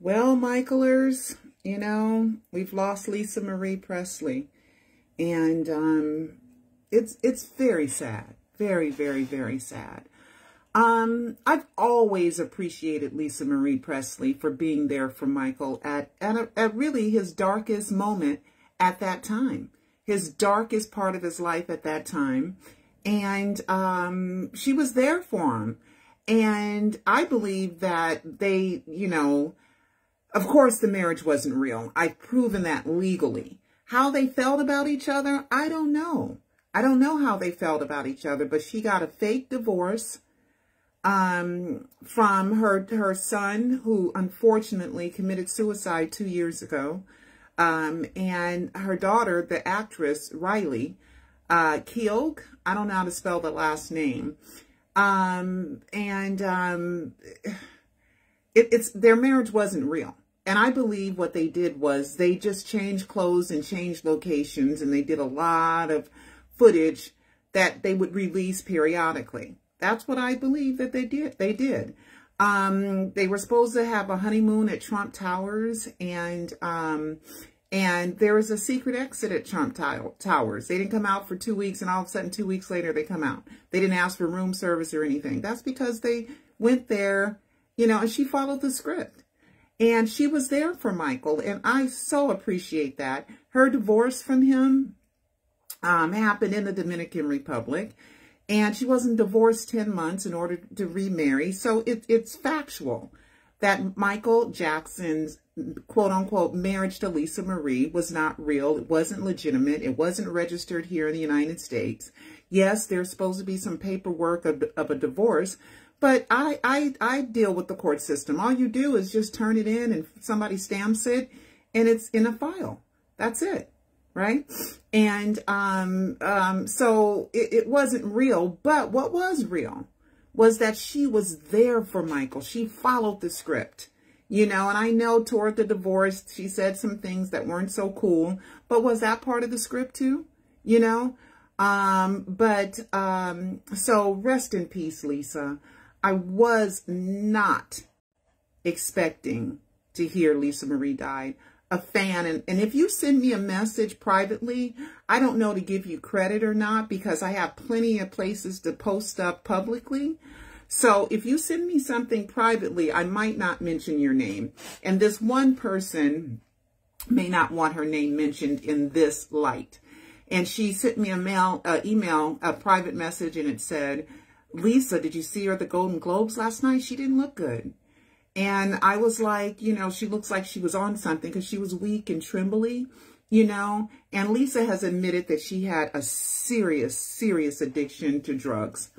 Well, Michaelers, you know, we've lost Lisa Marie Presley, and it's very sad, very, very, very sad. I've always appreciated Lisa Marie Presley for being there for Michael at really his darkest moment at that time, his darkest part of his life at that time, and she was there for him, and I believe that they, you know. Of course, the marriage wasn't real. I've proven that legally. How they felt about each other, I don't know. I don't know how they felt about each other, but she got a fake divorce from her son, who unfortunately committed suicide 2 years ago. And her daughter, the actress, Riley Keough, I don't know how to spell the last name. Their marriage wasn't real. And I believe what they did was they just changed clothes and changed locations, and they did a lot of footage that they would release periodically. That's what I believe that they did. They were supposed to have a honeymoon at Trump Towers, and there was a secret exit at Trump Towers. They didn't come out for 2 weeks, and all of a sudden 2 weeks later they come out. They didn't ask for room service or anything. That's because they went there, you know, and she followed the script. And she was there for Michael, and I so appreciate that. Her divorce from him happened in the Dominican Republic, and she wasn't divorced 10 months in order to remarry. So it's factual that Michael Jackson's quote-unquote marriage to Lisa Marie was not real. It wasn't legitimate. It wasn't registered here in the United States. Yes, there's supposed to be some paperwork of a divorce, but I deal with the court system. All you do is just turn it in, and somebody stamps it, and it's in a file. That's it, right? And so it wasn't real. But what was real was that she was there for Michael. She followed the script, you know. And I know toward the divorce, she said some things that weren't so cool. But was that part of the script too? You know. So rest in peace, Lisa. I was not expecting to hear Lisa Marie died. A fan, and if you send me a message privately, I don't know to give you credit or not, because I have plenty of places to post up publicly. So if you send me something privately, I might not mention your name. And this one person may not want her name mentioned in this light. And she sent me a private message, and it said, "Lisa, did you see her at the Golden Globes last night? She didn't look good." And I was like, you know, she looks like she was on something, because she was weak and trembly, you know. And Lisa has admitted that she had a serious, serious addiction to drugs.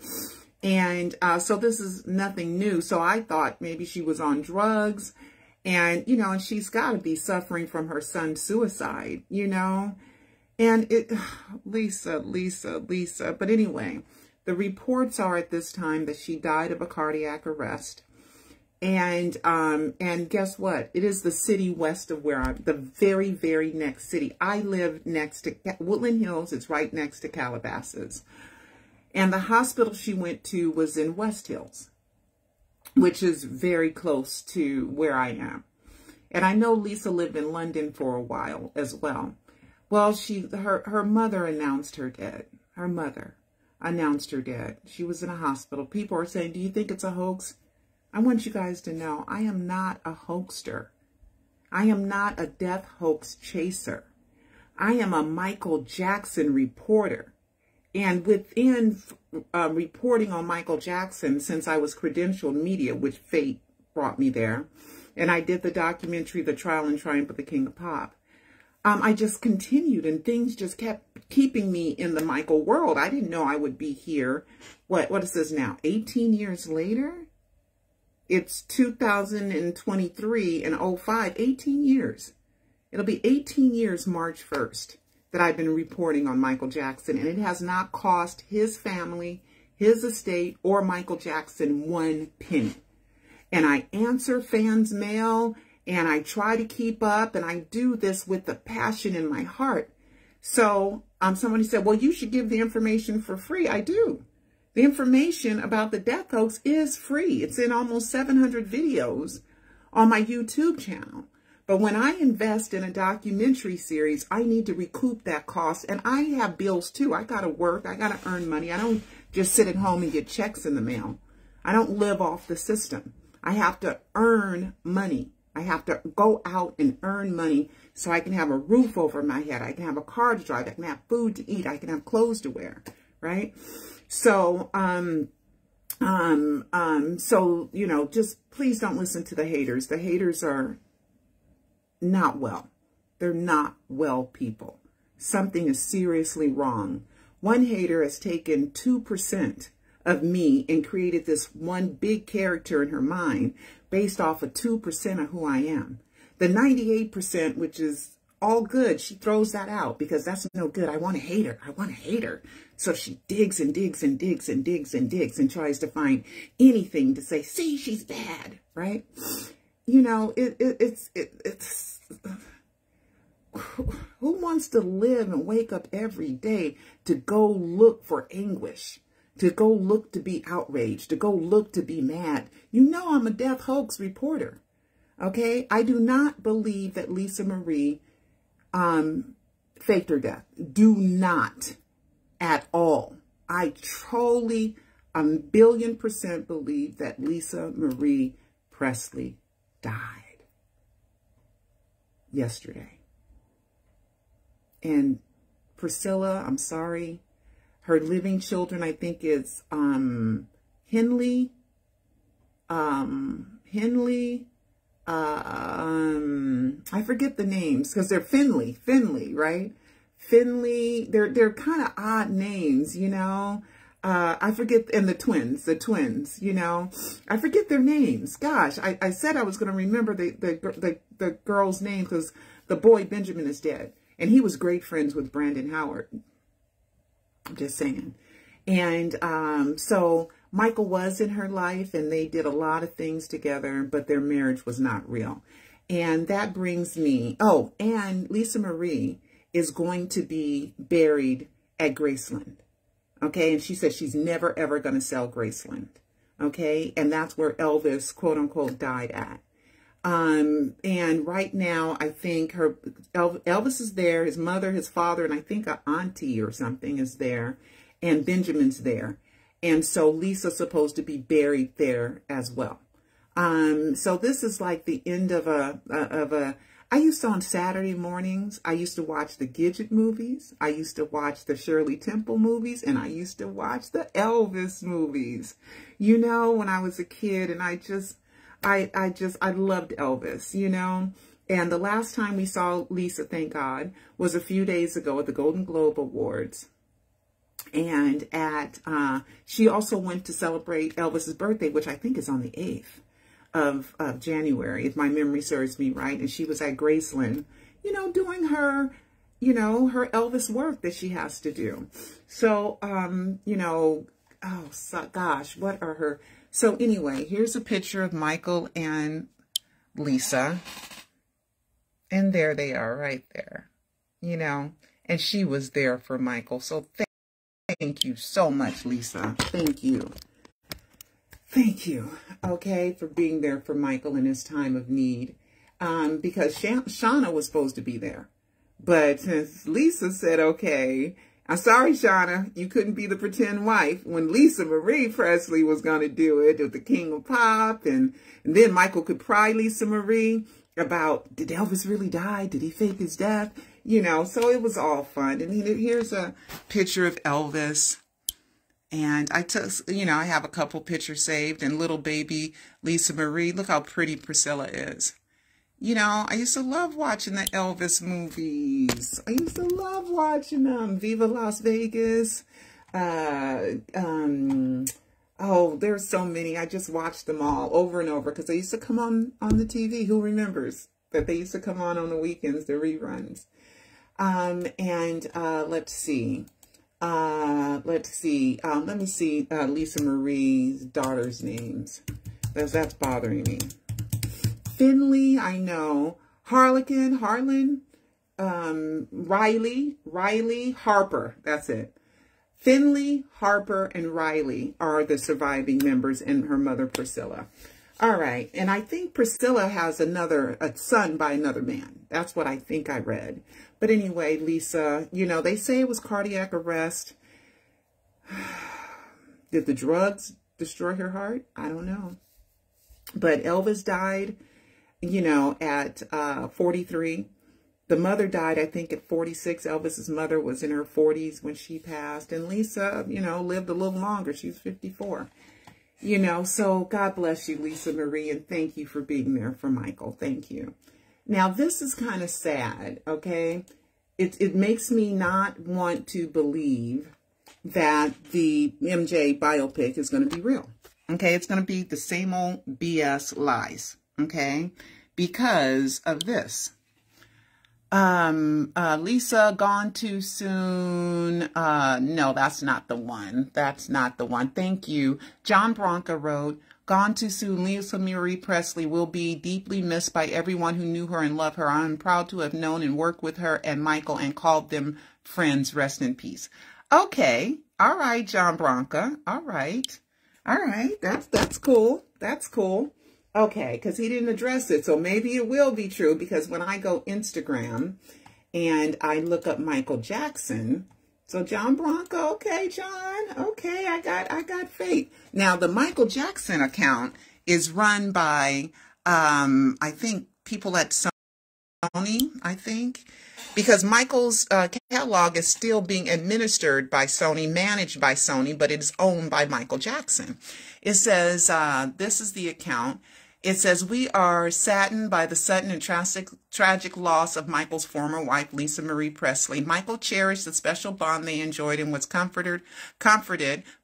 And so this is nothing new. So I thought maybe she was on drugs, and, you know, and she's got to be suffering from her son's suicide, you know. And Lisa. But anyway, the reports are at this time that she died of a cardiac arrest. And guess what? It is the city west of where the very, very next city. I live next to Woodland Hills. It's right next to Calabasas. And the hospital she went to was in West Hills, which is very close to where I am. And I know Lisa lived in London for a while as well. Well, her mother announced her dead. Her mother announced her dead. She was in a hospital. People are saying, "Do you think it's a hoax?" I want you guys to know, I am not a hoaxster. I am not a death hoax chaser. I am a Michael Jackson reporter. And within reporting on Michael Jackson, since I was credentialed media, which fate brought me there, and I did the documentary, The Trial and Triumph of the King of Pop, I just continued, and things just kept keeping me in the Michael world. I didn't know I would be here. What is this now? 18 years later? It's 2023 and 05, 18 years. It'll be 18 years March 1st that I've been reporting on Michael Jackson, and it has not cost his family, his estate, or Michael Jackson one penny. And I answer fans' mail, and I try to keep up, and I do this with the passion in my heart. So somebody said, "Well, you should give the information for free." I do. The information about the death hoax is free. It's in almost 700 videos on my YouTube channel. But when I invest in a documentary series, I need to recoup that cost. And I have bills too. I got to work. I got to earn money. I don't just sit at home and get checks in the mail. I don't live off the system. I have to earn money. I have to go out and earn money so I can have a roof over my head. I can have a car to drive. I can have food to eat. I can have clothes to wear, right? So, so, you know, just please don't listen to the haters. The haters are not well. They're not well people. Something is seriously wrong. One hater has taken 2% of me and created this one big character in her mind based off of 2% of who I am. The 98%, which is all good, she throws that out because that's no good. I want to hate her. I want to hate her. So she digs and digs and digs and digs and digs and tries to find anything to say, see, she's bad, right? You know, it's who wants to live and wake up every day to go look for anguish, to go look to be outraged, to go look to be mad? You know I'm a death hoax reporter, okay? I do not believe that Lisa Marie faked her death. Do not at all. I truly, 1,000,000,000% believe that Lisa Marie Presley died yesterday. And Priscilla, I'm sorry. Her living children, I think, is Henley. I forget the names because they're Finley, right? Finley. They're kind of odd names, you know. I forget, and the twins, you know. I forget their names. Gosh, I said I was going to remember the girl's name because the boy Benjamin is dead, and he was great friends with Brandon Howard. I'm just saying. And so Michael was in her life and they did a lot of things together, but their marriage was not real. And that brings me, oh, and Lisa Marie is going to be buried at Graceland. Okay. And she said she's never, ever going to sell Graceland. Okay. And that's where Elvis, quote unquote, died at. And right now, I think Elvis is there, his mother, his father, and I think an auntie or something is there, and Benjamin's there. And so Lisa's supposed to be buried there as well. So this is like the end of I used to, on Saturday mornings, I used to watch the Gidget movies. I used to watch the Shirley Temple movies, and I used to watch the Elvis movies, you know, when I was a kid. And I loved Elvis, you know. And the last time we saw Lisa, thank God, was a few days ago at the Golden Globe Awards. And she also went to celebrate Elvis's birthday, which I think is on the 8th of January, if my memory serves me right. And she was at Graceland, you know, doing her, you know, her Elvis work that she has to do. So, you know, oh, so, gosh, what are her... So anyway, here's a picture of Michael and Lisa. And there they are right there, you know, and she was there for Michael. So thank you so much, Lisa. Thank you. Thank you, okay, for being there for Michael in his time of need. Because Shauna was supposed to be there. But since Lisa said, okay, I'm sorry, Shauna, you couldn't be the pretend wife when Lisa Marie Presley was going to do it with the King of Pop. And then Michael could pry Lisa Marie about, did Elvis really die? Did he fake his death? You know, so it was all fun. And here's a picture of Elvis. And I took, you know, I have a couple pictures saved, and little baby Lisa Marie. Look how pretty Priscilla is. You know, I used to love watching the Elvis movies. I used to love watching them. Viva Las Vegas. Oh, there's so many. I just watched them all over and over because they used to come on the TV. Who remembers that they used to come on the weekends, the reruns? Let's see. Let me see Lisa Marie's daughter's names. That's bothering me. Finley, I know. Harlan, Riley, Harper. That's it. Finley, Harper, and Riley are the surviving members, and her mother, Priscilla. All right. And I think Priscilla has a son by another man. That's what I think I read. But anyway, Lisa, you know, they say it was cardiac arrest. Did the drugs destroy her heart? I don't know. But Elvis died, you know, at 43. The mother died, I think, at 46. Elvis's mother was in her 40s when she passed. And Lisa, you know, lived a little longer. She was 54. You know, so God bless you, Lisa Marie, and thank you for being there for Michael. Thank you. Now, this is kind of sad, okay? It makes me not want to believe that the MJ biopic is going to be real, okay? It's going to be the same old BS lies, okay? Because of this. Lisa, gone too soon. No, that's not the one. That's not the one. Thank you. John Branca wrote, gone too soon. Lisa Marie Presley will be deeply missed by everyone who knew her and loved her. I'm proud to have known and worked with her and Michael and called them friends. Rest in peace. Okay. All right, John Branca. All right. All right. That's cool. That's cool. Okay, because he didn't address it, so maybe it will be true, because when I go Instagram and I look up Michael Jackson, so John Branca, okay, John, okay, I got faith. Now, the Michael Jackson account is run by, I think, people at Sony, I think, because Michael's catalog is still being administered by Sony, managed by Sony, but it is owned by Michael Jackson. It says, this is the account. It says, we are saddened by the sudden and tragic loss of Michael's former wife, Lisa Marie Presley. Michael cherished the special bond they enjoyed and was comforted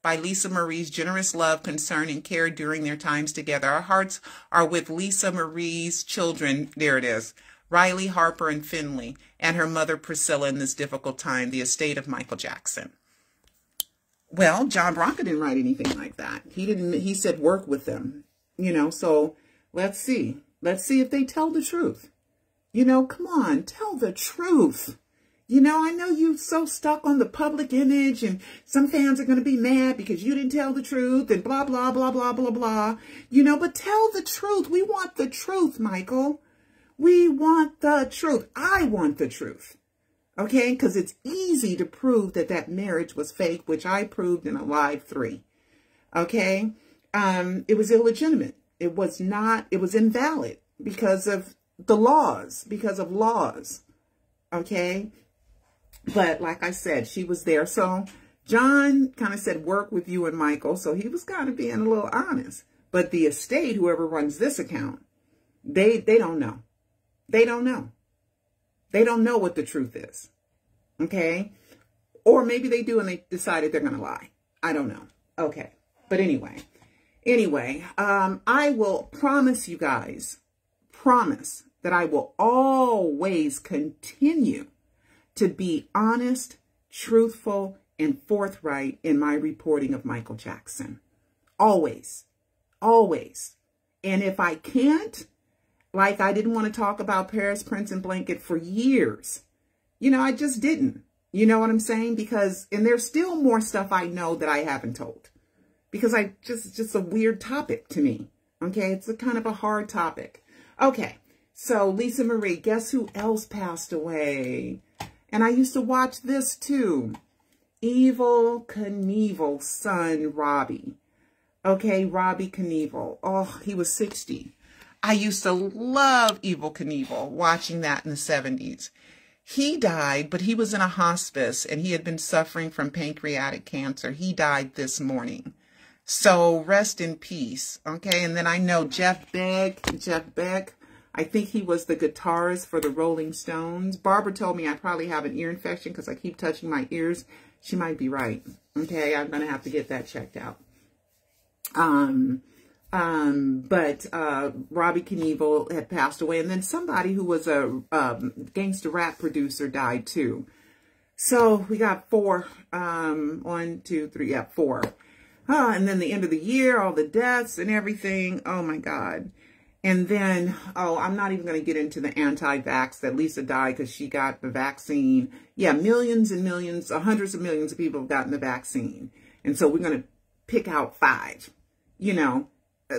by Lisa Marie's generous love, concern, and care during their times together. Our hearts are with Lisa Marie's children. There it is. Riley, Harper, and Finley, and her mother, Priscilla, in this difficult time, the estate of Michael Jackson. Well, John Branca didn't write anything like that. He said work with them, you know, so let's see. Let's see if they tell the truth. You know, come on, tell the truth. You know, I know you're so stuck on the public image, and some fans are going to be mad because you didn't tell the truth and blah, blah, blah, blah, blah, blah. You know, but tell the truth. We want the truth, Michael. We want the truth. I want the truth. Okay? Because it's easy to prove that that marriage was fake, which I proved in a live 3. Okay? It was illegitimate. It was not, it was invalid because of the laws, okay? But like I said, she was there. So John kind of said, work with you and Michael. So he was kind of being a little honest. But the estate, whoever runs this account, they don't know. They don't know. They don't know what the truth is, okay? Or maybe they do and they decided they're going to lie. I don't know. Okay, but anyway, I will promise you guys, that I will always continue to be honest, truthful, and forthright in my reporting of Michael Jackson. Always, always. And if I can't, like I didn't want to talk about Paris, Prince, and Blanket for years, you know, I just didn't. You know what I'm saying? Because, and there's still more stuff I know that I haven't told. Because it's just a weird topic to me. Okay, it's a kind of a hard topic. Okay, so Lisa Marie, guess who else passed away? And I used to watch this too. Evel Knievel's son, Robbie. Okay, Robbie Knievel. Oh, he was 60. I used to love Evel Knievel, watching that in the 70s. He died, but he was in a hospice, and he had been suffering from pancreatic cancer. He died this morning. So rest in peace, okay? And then I know Jeff Beck, I think he was the guitarist for the Rolling Stones. Barbara told me I probably have an ear infection because I keep touching my ears. She might be right, okay? I'm going to have to get that checked out. But Robbie Knievel had passed away. And then somebody who was a gangster rap producer died too. So we got 4, 1, 2, 3, yeah, 4. And then the end of the year, all the deaths and everything. Oh, my God. And then, oh, I'm not even going to get into the anti-vax that Lisa died because she got the vaccine. Yeah, millions and millions, hundreds of millions of people have gotten the vaccine. And so we're going to pick out 5, you know,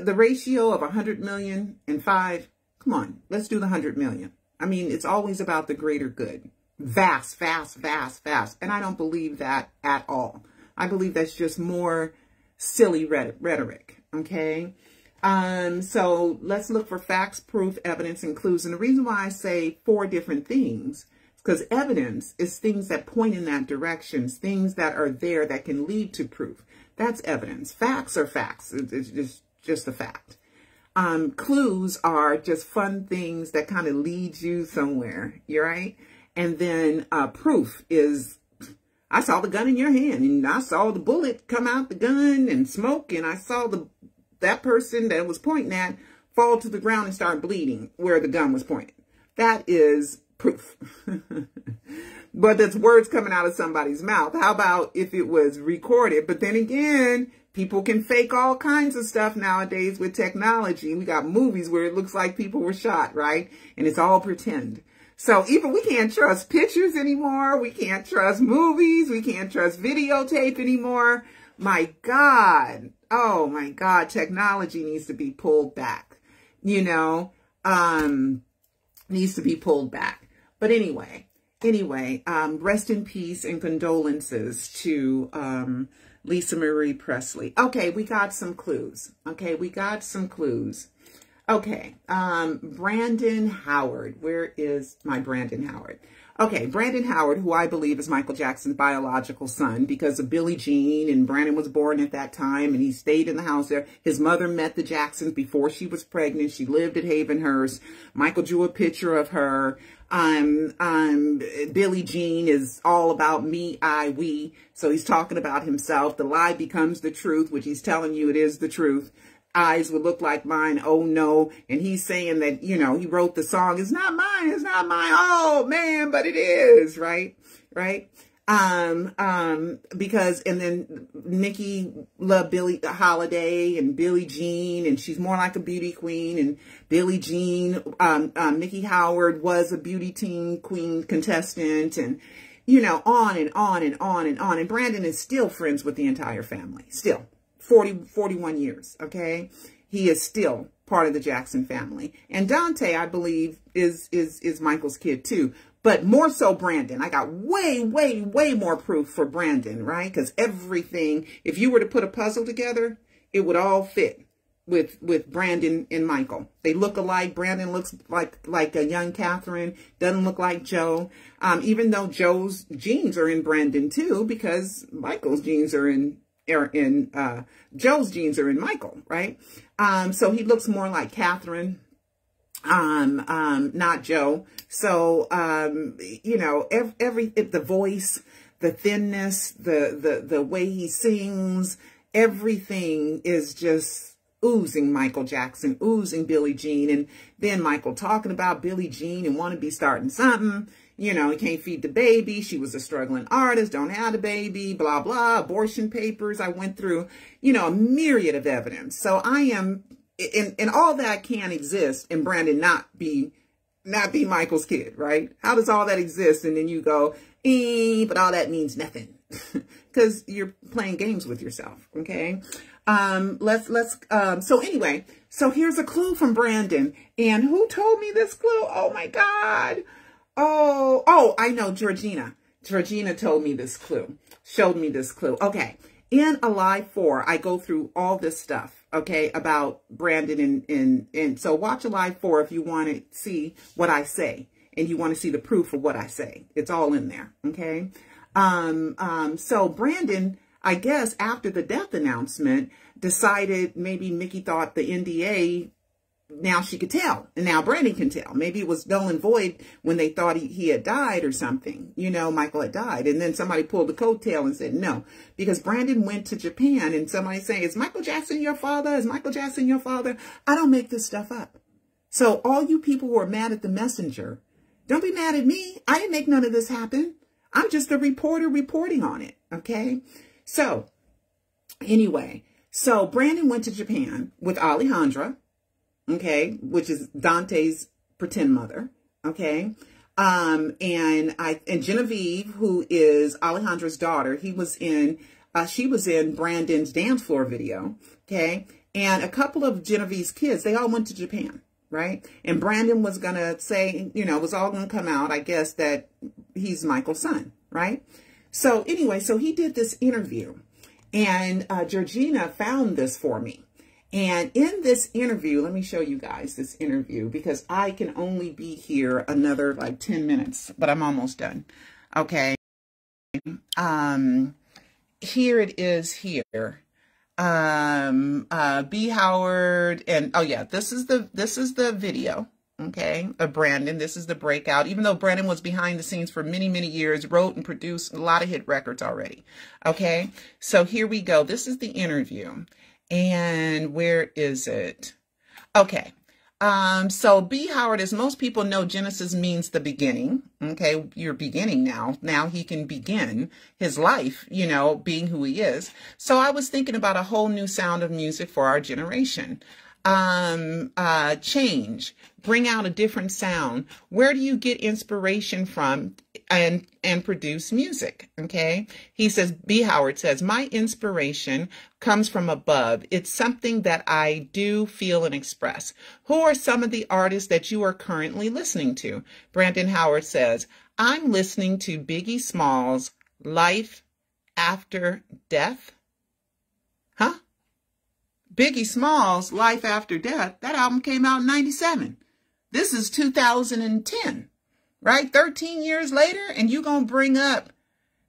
the ratio of 100 million and 5, come on, let's do the 100 million. I mean, it's always about the greater good. Vast, vast, vast, vast. And I don't believe that at all. I believe that's just more silly rhetoric, okay? So let's look for facts, proof, evidence, and clues. And the reason why I say 4 different things is because evidence is things that point in that direction, things that are there that can lead to proof. That's evidence. Facts are facts. It's just a fact. Clues are just fun things that kind of lead you somewhere. You're right. And then proof is, I saw the gun in your hand, and I saw the bullet come out the gun and smoke, and I saw that person that was pointing at fall to the ground and start bleeding where the gun was pointed. That is proof. But that's words coming out of somebody's mouth. How about if it was recorded? But then again, people can fake all kinds of stuff nowadays with technology. We got movies where it looks like people were shot, right? And it's all pretend. So even we can't trust pictures anymore. We can't trust movies. We can't trust videotape anymore. My God. Oh my God. Technology needs to be pulled back, you know, needs to be pulled back. But anyway, rest in peace and condolences to, Lisa Marie Presley. Okay. We got some clues. Okay. We got some clues. Okay, Brandon Howard. Where is my Brandon Howard? Okay, Brandon Howard, who I believe is Michael Jackson's biological son because of Billie Jean, and Brandon was born at that time, and he stayed in the house there. His mother met the Jacksons before she was pregnant. She lived at Havenhurst. Michael drew a picture of her. Billie Jean is all about me, I, we. So he's talking about himself. The lie becomes the truth, which he's telling you it is the truth. Eyes would look like mine, oh no. And he's saying that, you know, he wrote the song, it's not mine, it's not mine, oh man, but it is, right? Right? Because, and then Nikki loved Billie Holiday and Billie Jean, and she's more like a beauty queen, and Billie Jean, Nikki Howard was a beauty teen queen contestant, and, you know, on and on and on and on. And Brandon is still friends with the entire family, still. 41 years, okay? He is still part of the Jackson family. And Dante, I believe, is Michael's kid too. But more so Brandon. I got way more proof for Brandon, right? Because everything, if you were to put a puzzle together, it would all fit with Brandon and Michael. They look alike. Brandon looks like a young Catherine, doesn't look like Joe. Even though Joe's genes are in Brandon too, because Michael's genes are in Joe's genes are in Michael, right? So he looks more like Catherine, not Joe. So, you know, the voice, the thinness, the way he sings, everything is just oozing Michael Jackson, oozing Billie Jean. And then Michael talking about Billie Jean and want to be starting something. You know, he can't feed the baby. She was a struggling artist, don't have the baby, blah, blah, abortion papers. I went through, you know, a myriad of evidence. So I am, and all that can exist and Brandon not be Michael's kid, right? How does all that exist? And then you go, but all that means nothing because you're playing games with yourself. Okay. So anyway, so here's a clue from Brandon. And who told me this clue? Oh my God. Oh, I know, Georgina. Georgina told me this clue, showed me this clue. Okay. In Alive 4, I go through all this stuff, okay, about Brandon and so watch Alive 4 if you want to see what I say and you want to see the proof of what I say. It's all in there, okay? So Brandon, I guess after the death announcement, decided maybe Mickey thought the NDA, now she could tell, and now Brandon can tell. Maybe it was null and void when they thought he had died or something. You know, Michael had died. And then somebody pulled the coattail and said no. Because Brandon went to Japan and somebody saying, is Michael Jackson your father? Is Michael Jackson your father? I don't make this stuff up. So all you people who are mad at the messenger, don't be mad at me. I didn't make none of this happen. I'm just a reporter reporting on it. Okay. So anyway, so Brandon went to Japan with Alejandra. Okay, which is Dante's pretend mother. Okay, and Genevieve, who is Alejandra's daughter, she was in Brandon's dance floor video. Okay, And a couple of Genevieve's kids, they all went to Japan, right? And Brandon was going to say, you know, it was all going to come out, I guess, that he's Michael's son, right? So anyway, so he did this interview, and Georgina found this for me. And in this interview, let me show you guys this interview, because I can only be here another like 10 minutes, but I'm almost done. Okay. Here it is here. B. Howard, and oh yeah, this is the video, okay, of Brandon. This is the breakout, even though Brandon was behind the scenes for many, many years, wrote and produced a lot of hit records already. Okay, so here we go. This is the interview. And where is it? Okay. So B. Howard, as most people know, Genesis means the beginning. Okay, you're beginning now. Now he can begin his life, you know, being who he is. So I was thinking about a whole new sound of music for our generation. Change, bring out a different sound. Where do you get inspiration from and produce music? Okay. He says, B. Howard says, my inspiration comes from above. It's something that I do feel and express. Who are some of the artists that you are currently listening to? Brandon Howard says, I'm listening to Biggie Smalls' Life After Death. Huh? Biggie Smalls' Life After Death, that album came out in 97. This is 2010, right? 13 years later, and you gonna bring up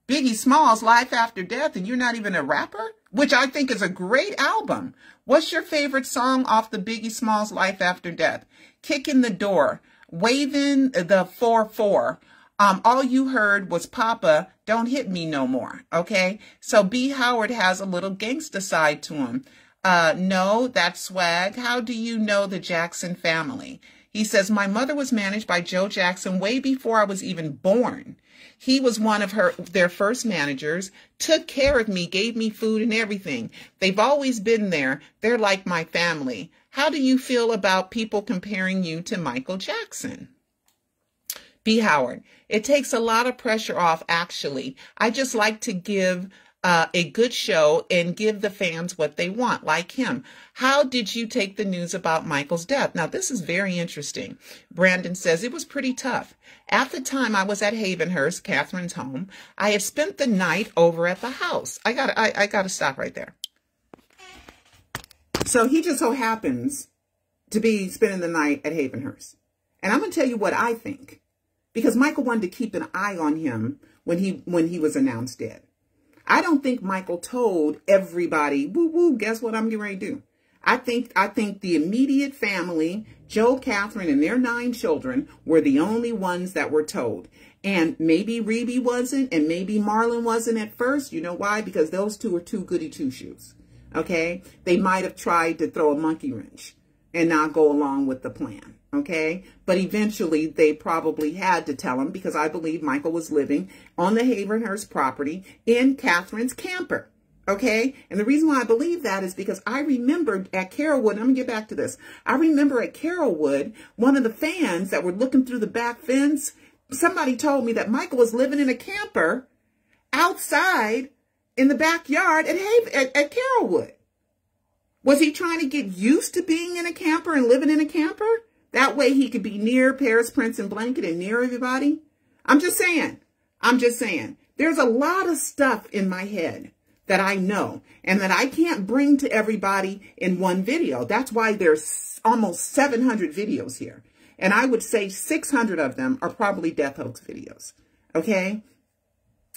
Biggie Smalls' Life After Death, and you're not even a rapper? Which I think is a great album. What's your favorite song off the Biggie Smalls' Life After Death? Kicking the Door, Waving the 4-4. All you heard was Papa, Don't Hit Me No More, okay? So B. Howard has a little gangsta side to him. No, that's swag. How do you know the Jackson family? He says, my mother was managed by Joe Jackson way before I was even born. He was one of their first managers, took care of me, gave me food and everything. They've always been there. They're like my family. How do you feel about people comparing you to Michael Jackson? B. Howard, it takes a lot of pressure off, actually. I just like to give a good show and give the fans what they want, like him. How did you take the news about Michael's death? Now, this is very interesting. Brandon says, it was pretty tough. At the time I was at Havenhurst, Catherine's home, I had spent the night over at the house. I gotta stop right there. So he just so happens to be spending the night at Havenhurst. And I'm going to tell you what I think, because Michael wanted to keep an eye on him when he was announced dead. I don't think Michael told everybody, woo woo, guess what I'm getting ready to do. I think the immediate family, Joe, Catherine, and their 9 children were the only ones that were told. And maybe Rebe wasn't, and maybe Marlon wasn't at first. You know why? Because those two are too goody two-shoes. Okay? They might have tried to throw a monkey wrench and not go along with the plan. Okay, but eventually they probably had to tell him, because I believe Michael was living on the Havenhurst property in Catherine's camper. Okay, and the reason why I believe that is because I remember at Carrollwood, I'm going to get back to this. I remember at Carrollwood, one of the fans that were looking through the back fence, somebody told me that Michael was living in a camper outside in the backyard at Carrollwood. Was he trying to get used to being in a camper and living in a camper? That way he could be near Paris, Prince, and Blanket and near everybody. I'm just saying. There's a lot of stuff in my head that I know and that I can't bring to everybody in one video. That's why there's almost 700 videos here. And I would say 600 of them are probably death hoax videos. Okay?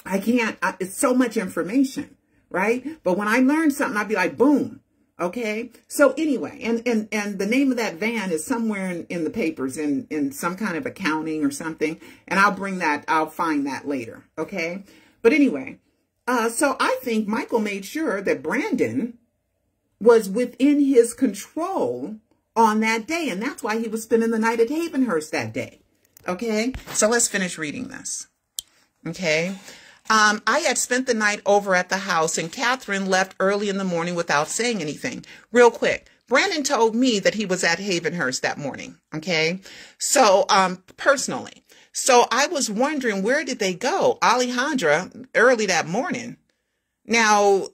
It's so much information, right? But when I learn something, I'd be like, boom. Okay, so anyway, and the name of that van is somewhere in the papers in some kind of accounting or something, and I'll find that later, okay? But anyway, so I think Michael made sure that Brandon was within his control on that day, and that's why he was spending the night at Havenhurst that day, okay? So let's finish reading this, okay? I had spent the night over at the house, and Catherine left early in the morning without saying anything. Real quick, Brandon told me that he was at Havenhurst that morning, okay? So, personally. So I was wondering, where did they go? Alejandra, early that morning. Now,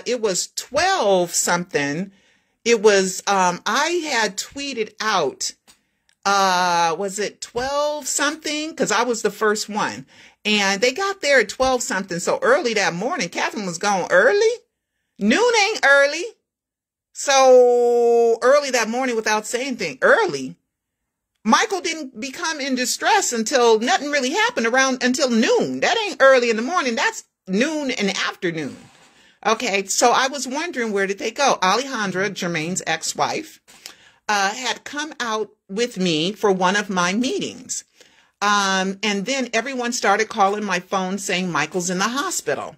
it was 12 something. It was, I had tweeted out, was it 12 something? Because I was the first one. And they got there at 12 something. So early that morning, Catherine was gone early. Noon ain't early. So early that morning without saying anything. Early. Michael didn't become in distress until nothing really happened until noon. That ain't early in the morning. That's noon and afternoon. Okay, so I was wondering, where did they go? Alejandra, Jermaine's ex-wife, had come out with me for one of my meetings. And then everyone started calling my phone saying Michael's in the hospital.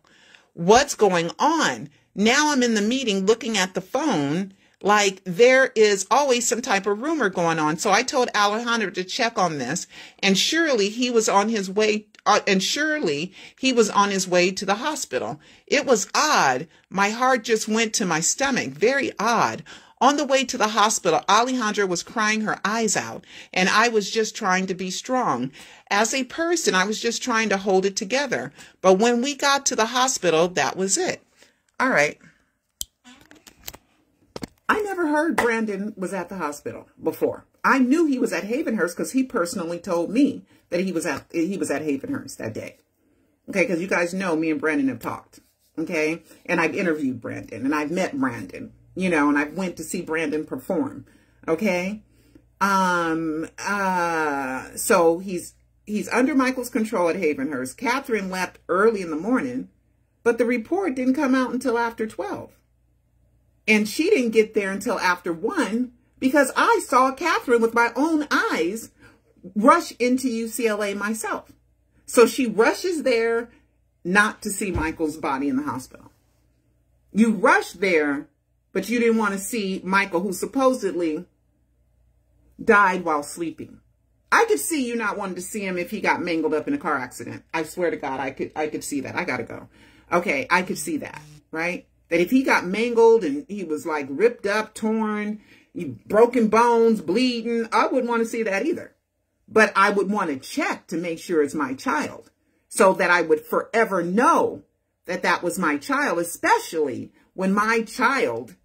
What's going on? Now I'm in the meeting looking at the phone like there is always some type of rumor going on. So I told Alejandra to check on this, and surely he was on his way to the hospital. It was odd. My heart just went to my stomach. Very odd. On the way to the hospital, Alejandra was crying her eyes out, and I was just trying to be strong. As a person, I was just trying to hold it together. But when we got to the hospital, that was it. All right. I never heard Brandon was at the hospital before. I knew he was at Havenhurst because he personally told me that he was at Havenhurst that day. Okay, because you guys know me and Brandon have talked. Okay, and I've interviewed Brandon and I've met Brandon, you know, and I went to see Brandon perform. Okay, so he's under Michael's control at Havenhurst. Catherine left early in the morning, but the report didn't come out until after 12. And she didn't get there until after 1 because I saw Catherine with my own eyes rush into UCLA myself. So she rushes there not to see Michael's body in the hospital. You rushed there, but you didn't want to see Michael, who supposedly died while sleeping. I could see you not wanting to see him if he got mangled up in a car accident. I swear to God, I could see that. I gotta go. Okay, I could see that, right? That if he got mangled and he was like ripped up, torn, broken bones, bleeding, I wouldn't want to see that either. But I would want to check to make sure it's my child so that I would forever know that that was my child, especially when my child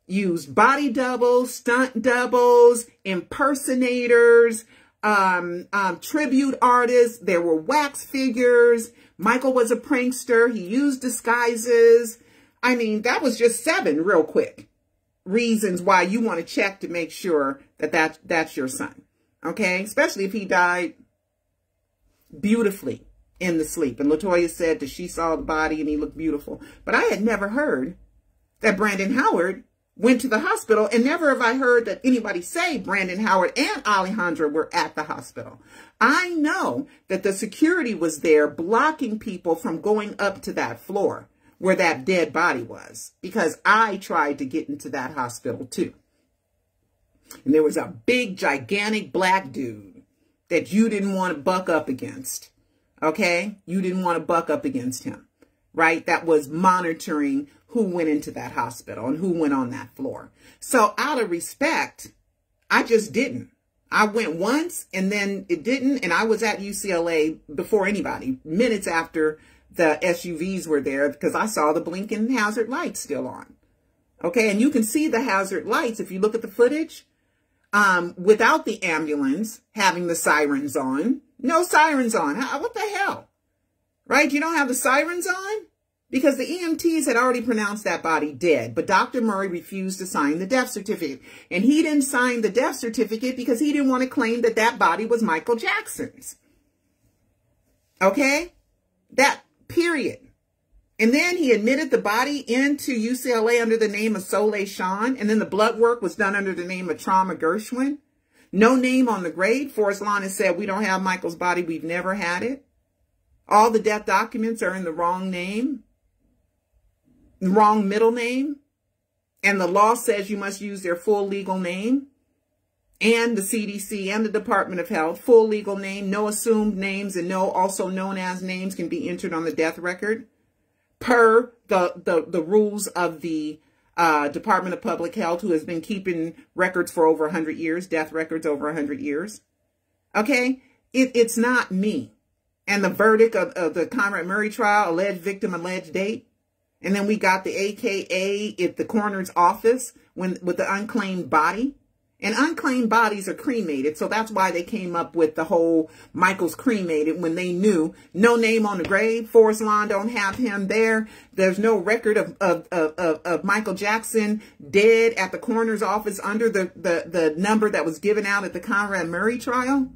used body doubles, stunt doubles, impersonators, tribute artists. There were wax figures. Michael was a prankster. He used disguises. I mean, that was just 7 real quick reasons why you want to check to make sure that that's your son. Okay? Especially if he died beautifully in the sleep. And LaToya said that she saw the body and he looked beautiful. But I had never heard that Brandon Howard went to the hospital, and never have I heard that anybody say Brandon Howard and Alejandra were at the hospital. I know that the security was there blocking people from going up to that floor where that dead body was, because I tried to get into that hospital too. And there was a big, gigantic black dude that you didn't want to buck up against. Okay? You didn't want to buck up against him, right? That was monitoring who went into that hospital and who went on that floor. So out of respect, I just didn't. I went once and then it didn't. And I was at UCLA before anybody, minutes after the SUVs were there, because I saw the blinking hazard lights still on. Okay. And you can see the hazard lights if you look at the footage, without the ambulance having the sirens on. No sirens on. What the hell? Right? You don't have the sirens on? Because the EMTs had already pronounced that body dead, but Dr. Murray refused to sign the death certificate. And he didn't sign the death certificate because he didn't want to claim that that body was Michael Jackson's. Okay? That period. And then he admitted the body into UCLA under the name of Soleil Sean, and then the blood work was done under the name of Trauma Gershwin. No name on the grave. Forrest Lawn has said, we don't have Michael's body. We've never had it. All the death documents are in the wrong name. Wrong middle name, and the law says you must use their full legal name, and the CDC and the Department of Health, full legal name, no assumed names, and no also known as names can be entered on the death record per the rules of the Department of Public Health, who has been keeping records for over 100 years, death records over 100 years. Okay, it's not me. And the verdict of the Conrad Murray trial, alleged victim, alleged date. And then we got the AKA at the coroner's office with the unclaimed body. And unclaimed bodies are cremated. So that's why they came up with the whole Michael's cremated when they knew no name on the grave. Forest Lawn don't have him there. There's no record of Michael Jackson dead at the coroner's office under the number that was given out at the Conrad Murray trial.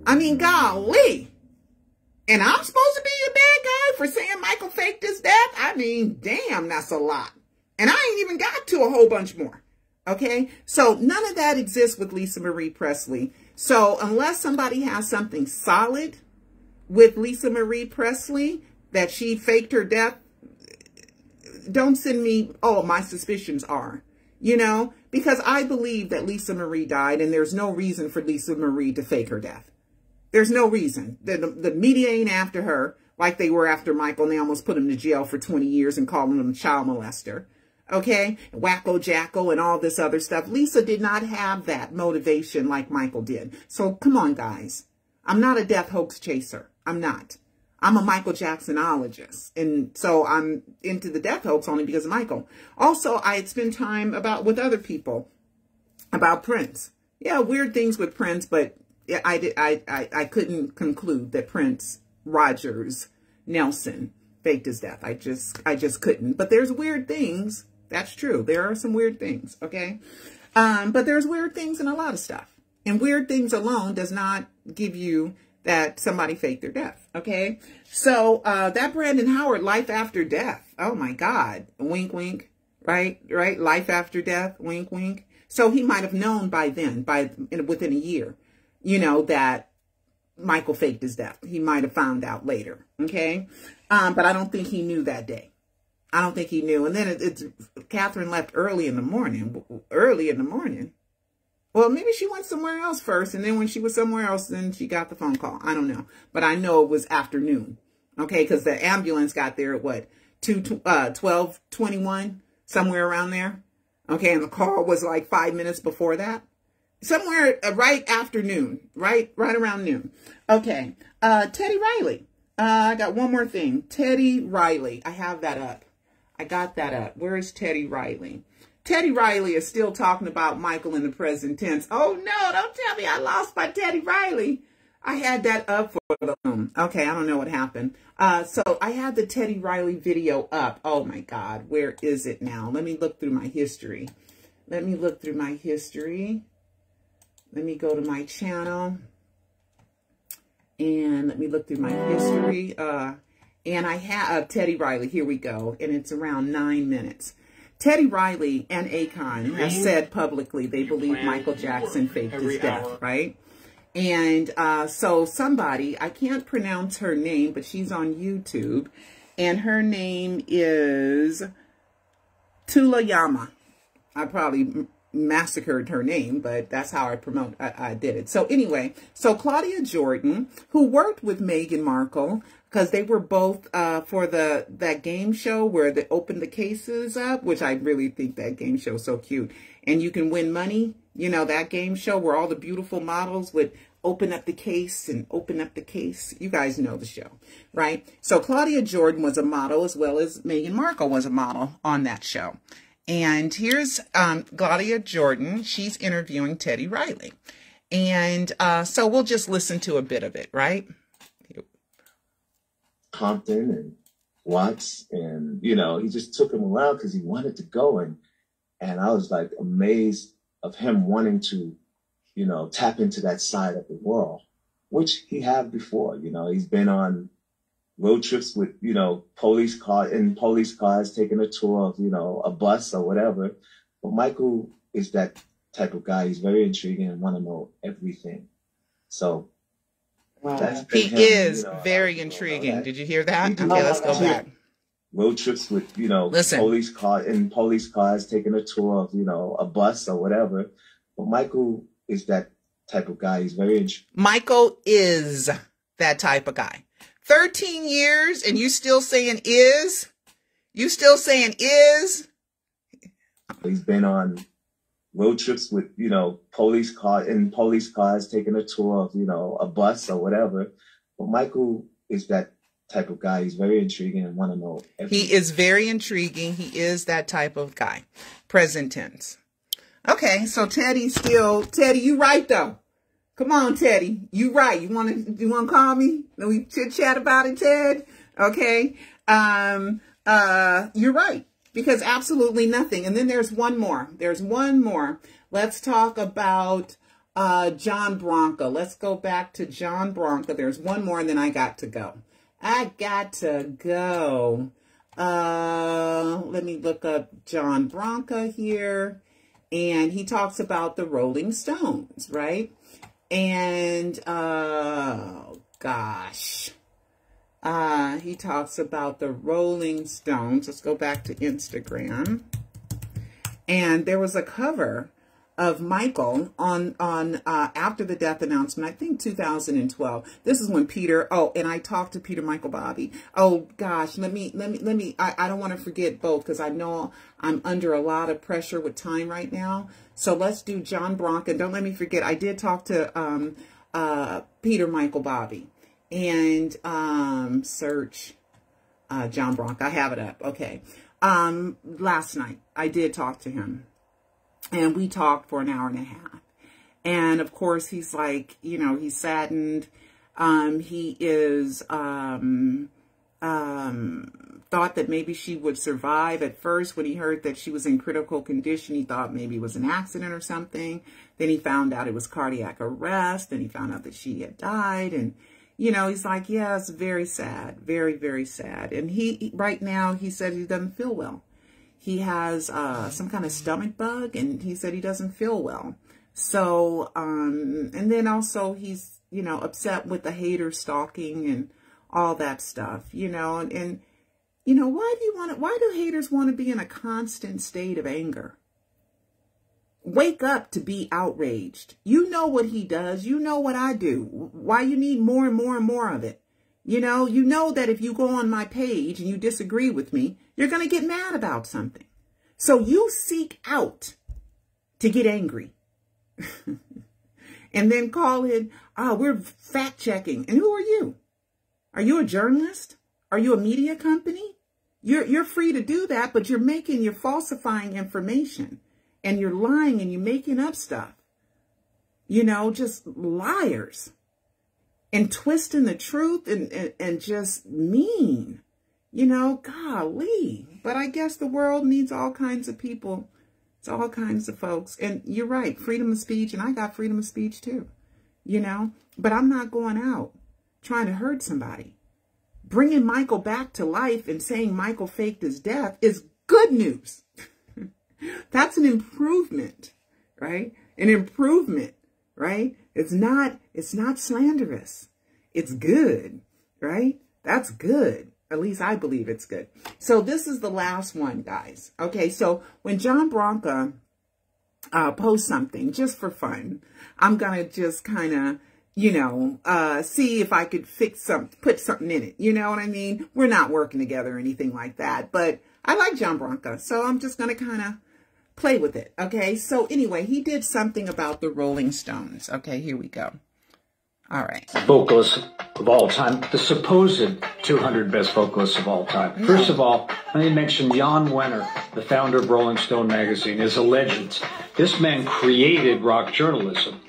I mean, golly. And I'm supposed to be a bad guy for saying Michael faked his death? I mean, damn, that's a lot. And I ain't even got to a whole bunch more. Okay, so none of that exists with Lisa Marie Presley. So unless somebody has something solid with Lisa Marie Presley that she faked her death, don't send me, oh, my suspicions are, you know, because I believe that Lisa Marie died and there's no reason for Lisa Marie to fake her death. There's no reason. The media ain't after her like they were after Michael, and they almost put him to jail for 20 years and calling him a child molester. Okay, Wacko Jacko and all this other stuff. Lisa did not have that motivation like Michael did. So come on, guys. I'm not a death hoax chaser. I'm not. I'm a Michael Jacksonologist. And so I'm into the death hoax only because of Michael. Also, I had spent time with other people about Prince. Yeah, weird things with Prince, but I couldn't conclude that Prince Rogers Nelson faked his death. I just couldn't. But there's weird things. That's true. There are some weird things, okay? But there's weird things in a lot of stuff. And weird things alone does not give you that somebody faked their death, okay? So that Brandon Howard, life after death. Oh, my God. Wink, wink, right? Right? Life after death, wink, wink. So he might have known by then, within a year, you know, that Michael faked his death. He might have found out later, okay? But I don't think he knew that day. I don't think he knew. And then Catherine left early in the morning. Early in the morning. Well, maybe she went somewhere else first. And then when she was somewhere else, then she got the phone call. I don't know. But I know it was afternoon. Okay, because the ambulance got there at what? 12:21? Somewhere around there. Okay, and the call was like 5 minutes before that. Somewhere right afternoon. Right around noon. Okay. Teddy Riley. I got one more thing. Teddy Riley. I have that up. I got that up. Where is Teddy Riley? Teddy Riley is still talking about Michael in the present tense. Oh, no, don't tell me I lost my Teddy Riley. I had that up for the okay, I don't know what happened. So I had the Teddy Riley video up. Oh, my God. Where is it now? Let me look through my history. Let me look through my history. Let me go to my channel. And let me look through my history. And I have Teddy Riley. Here we go. And it's around 9 minutes. Teddy Riley and Akon have said publicly they believe Michael Jackson faked his death, right? And so somebody, I can't pronounce her name, but she's on YouTube. And her name is Tula Yama. I probably massacred her name, but that's how I did it. So anyway, so Claudia Jordan, who worked with Meghan Markle, because they were both for that game show where they opened the cases up, which I really think that game show is so cute. And you can win money, you know, that game show where all the beautiful models would open up the case and open up the case. You guys know the show, right? So Claudia Jordan was a model as well as Meghan Markle was a model on that show. And here's Claudia Jordan. She's interviewing Teddy Riley. And so we'll just listen to a bit of it, right? Compton and Watts, and, you know, he just took him around because he wanted to go. And I was like amazed of him wanting to, you know, tap into that side of the world, which he had before. You know, he's been on road trips with, you know, police cars, taking a tour of, you know, a bus or whatever. But Michael is that type of guy. He's very intriguing and want to know everything. So he is, you know, very intriguing. Did you hear that? Okay, let's go back. Road trips with, you know, police cars, taking a tour of, you know, a bus or whatever. But Michael is that type of guy. He's very intriguing. Michael is that type of guy. 13 years and you still saying is? You still saying is? He's been on road trips with, you know, police cars, taking a tour of, you know, a bus or whatever. But Michael is that type of guy. He's very intriguing and want to know everything. He is very intriguing. He is that type of guy. Present tense. Okay, so Teddy, you right though. Come on, Teddy. You right. You wanna call me? Then we chit chat about it, Ted? Okay. You're right. Because absolutely nothing. And then there's one more. Let's talk about John Branca. Let's go back to John Branca. There's one more and then I got to go. Let me look up John Branca here. And he talks about the Rolling Stones, right? And, he talks about the Rolling Stones. Let's go back to Instagram. And there was a cover of Michael on after the death announcement, I think 2012. This is when Peter, and I talked to Peter Michael Bobby. Oh gosh, let me, I don't want to forget both because I know I'm under a lot of pressure with time right now. So let's do John Branca. And don't let me forget, I did talk to Peter Michael Bobby. And search John Branca. I have it up. Okay. Last night I did talk to him. And we talked for an hour and a half. And of course, he's like, he's saddened. He is, thought that maybe she would survive. At first, when he heard that she was in critical condition, he thought maybe it was an accident or something. Then he found out it was cardiac arrest. Then he found out that she had died. And, he's like, yeah, it's very sad. Very, very sad. And right now, he said he doesn't feel well. He has some kind of stomach bug, and he said he doesn't feel well. So, and then also he's, upset with the hater stalking and all that stuff, and why do haters want to be in a constant state of anger? Wake up to be outraged. You know what he does. You know what I do. Why you need more and more and more of it? You know that if you go on my page and you disagree with me, you're going to get mad about something. So you seek out to get angry. And then call it, we're fact checking. And who are you? Are you a journalist? Are you a media company? You're free to do that, but you're falsifying information. And you're lying and you're making up stuff. Just liars. And twisting the truth and just mean. Golly. But I guess the world needs all kinds of people. It's all kinds of folks. And you're right. Freedom of speech. And I got freedom of speech too. But I'm not going out trying to hurt somebody. Bringing Michael back to life and saying Michael faked his death is good news. That's an improvement, right? An improvement, right? It's not slanderous. It's good, right? That's good. At least I believe it's good. So this is the last one, guys. Okay, so when John Branca posts something just for fun, I'm going to just kind of, see if I could put something in it. You know what I mean? We're not working together or anything like that, but I like John Branca, so I'm just going to kind of play with it. Okay, so anyway, he did something about the Rolling Stones. Okay, here we go. All right. Vocalists of all time, the supposed 200 best vocalists of all time. First of all, let me mention Jan Wenner, the founder of Rolling Stone magazine, is a legend. This man created rock journalism.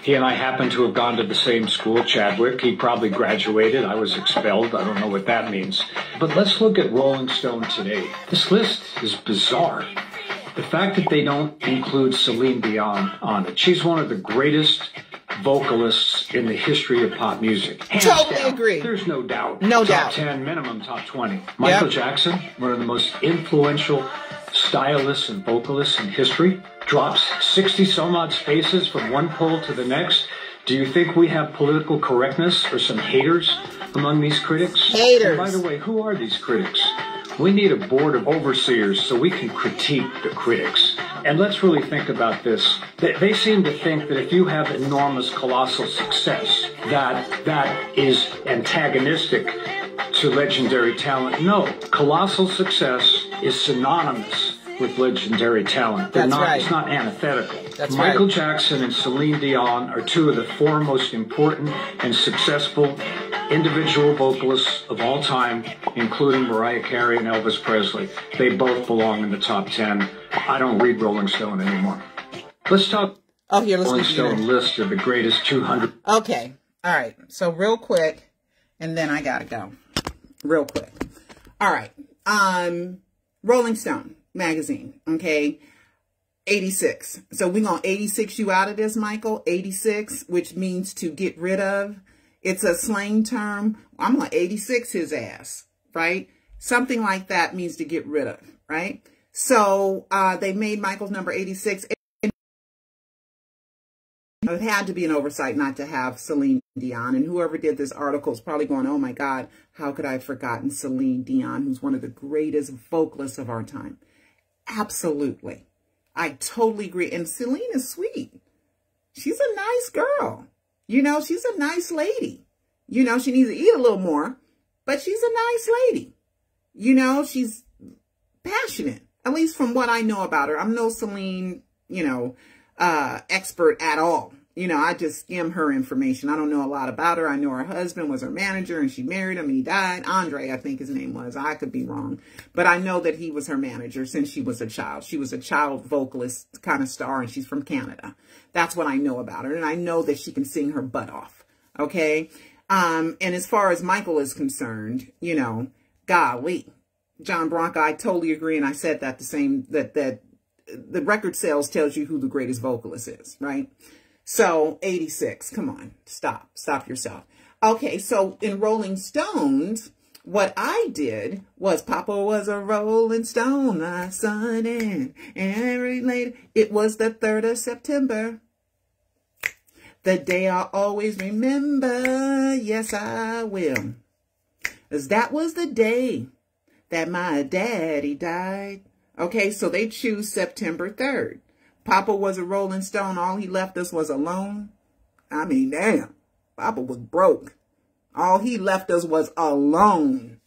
He and I happen to have gone to the same school, Chadwick. He probably graduated. I was expelled. I don't know what that means. But let's look at Rolling Stone today. This list is bizarre. The fact that they don't include Celine Dion on it. She's one of the greatest vocalists in the history of pop music. Hands totally down, agree. There's no doubt. No doubt. Top 10, minimum top 20. Michael Jackson, one of the most influential stylists and vocalists in history, drops 60 some odd spaces from one poll to the next. Do you think we have political correctness or some haters among these critics? Haters. And by the way, who are these critics? We need a board of overseers so we can critique the critics. And let's really think about this. They seem to think that if you have enormous, colossal success, that is antagonistic to legendary talent. No, colossal success is synonymous with legendary talent. That's right. It's not antithetical. That's Michael Jackson and Celine Dion are two of the four most important and successful individual vocalists of all time, including Mariah Carey and Elvis Presley. They both belong in the top 10. I don't read Rolling Stone anymore. Let's talk. Oh, here, let's Rolling Stone list of the greatest 200. Okay. All right. So real quick, and then I gotta go. Real quick. All right. Rolling Stone magazine. Okay. 86. So we're going to 86 you out of this, Michael. 86, which means to get rid of. It's a slang term. I'm going to 86 his ass, right? Something like that means to get rid of, right? So they made Michael's number 86. It had to be an oversight not to have Celine Dion. And whoever did this article is probably going, oh my God, how could I have forgotten Celine Dion, who's one of the greatest vocalists of our time? Absolutely. I totally agree. And Celine is sweet. She's a nice girl. You know, she's a nice lady. You know, she needs to eat a little more, but she's a nice lady. You know, she's passionate, at least from what I know about her. I'm no Celine, you know, expert at all. You know, I just skim her information. I don't know a lot about her. I know her husband was her manager and she married him and he died. Andre, I think his name was. I could be wrong. But I know that he was her manager since she was a child. She was a child vocalist kind of star and she's from Canada. That's what I know about her. And I know that she can sing her butt off. Okay. And as far as Michael is concerned, you know, golly, John Branca, I totally agree. And I said that that the record sales tells you who the greatest vocalist is, right? So 86, come on, stop yourself. Okay, so in Rolling Stones, what I did was Papa was a Rolling Stone, my son, and every lady. It was the 3rd of September, the day I'll always remember. Yes, I will. 'Cause that was the day that my daddy died. Okay, so they choose September 3rd. Papa was a Rolling Stone. All he left us was alone. I mean, damn. Papa was broke. All he left us was alone.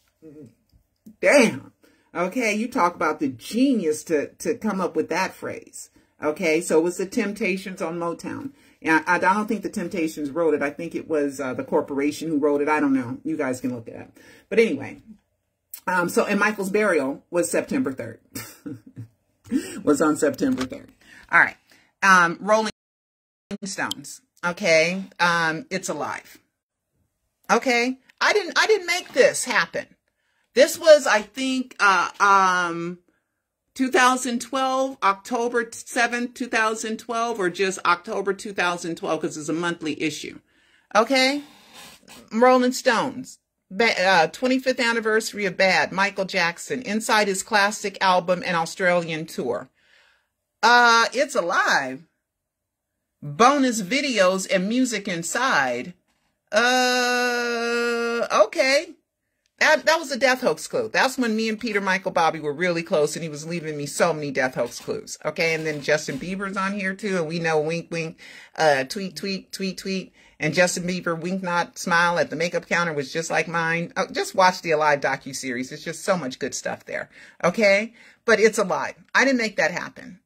Damn. Okay, you talk about the genius to come up with that phrase. Okay, so it was the Temptations on Motown. And I don't think the Temptations wrote it. I think it was the corporation who wrote it. I don't know. You guys can look it up. But anyway, and Michael's burial was September 3rd. Was on September 3rd. All right. Rolling Stones. Okay. It's alive. Okay. I didn't make this happen. This was, I think, 2012, October 7th, 2012, or just October 2012, because it's a monthly issue. Okay. Rolling Stones. 25th anniversary of Bad, Michael Jackson, inside his classic album and Australian tour. It's alive. Bonus videos and music inside. Okay. That was a death hoax clue. That's when me and Peter Michael Bobby were really close and he was leaving me so many death hoax clues. Okay. And then Justin Bieber's on here too. And we know wink, wink, tweet, tweet, tweet, tweet. And Justin Bieber, wink, not smile at the makeup counter was just like mine. Oh, just watch the Alive docuseries. It's just so much good stuff there. Okay. But it's alive. I didn't make that happen.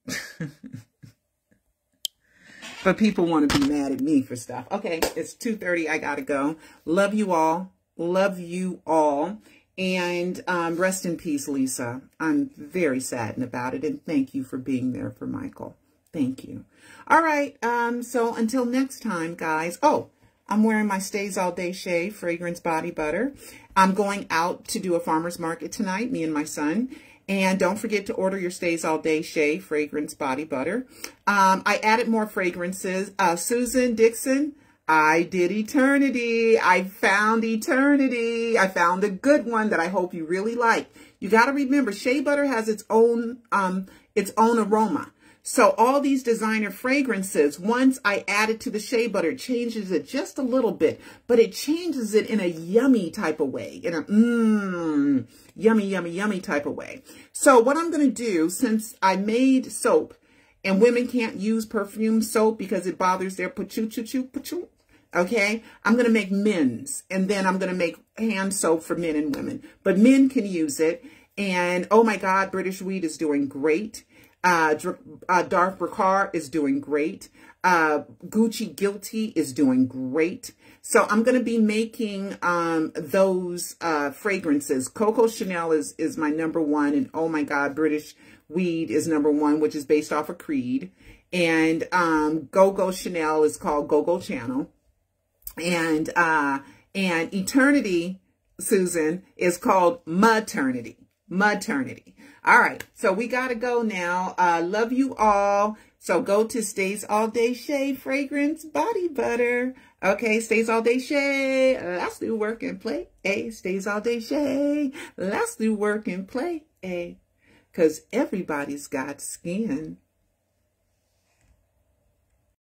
But people want to be mad at me for stuff. Okay. It's 2:30. I got to go. Love you all. Love you all. And rest in peace, Lisa. I'm very saddened about it. And thank you for being there for Michael. Thank you. All right. So until next time, guys. Oh, I'm wearing my Stays All Day Shea Fragrance Body Butter. I'm going out to do a farmer's market tonight, me and my son. And don't forget to order your Stays All Day Shea Fragrance Body Butter. I added more fragrances. Susan Dixon, I did Eternity. I found Eternity. I found a good one that I hope you really like. You got to remember, shea butter has its own aroma. So all these designer fragrances, once I add it to the shea butter, it changes it just a little bit, but it changes it in a yummy type of way, in a yummy, yummy, yummy type of way. So what I'm going to do, since I made soap, and women can't use perfume soap because it bothers their pachoo, okay, I'm going to make men's, and then I'm going to make hand soap for men and women. But men can use it, and oh my God, British Weed is doing great. Darth Braccar is doing great. Gucci Guilty is doing great. So I'm going to be making those fragrances. Coco Chanel is my #1. And oh my God, British Weed is #1, which is based off of Creed. And Go Chanel is called Go Channel. And Eternity, Susan, is called Maternity. Maternity. All right. So we got to go now. Love you all. So go to Stays All Day Shea Fragrance Body Butter. Okay. Stays All Day Shea. Let's do work and play. Stays All Day Shea. Let's do work and play. Because everybody's got skin.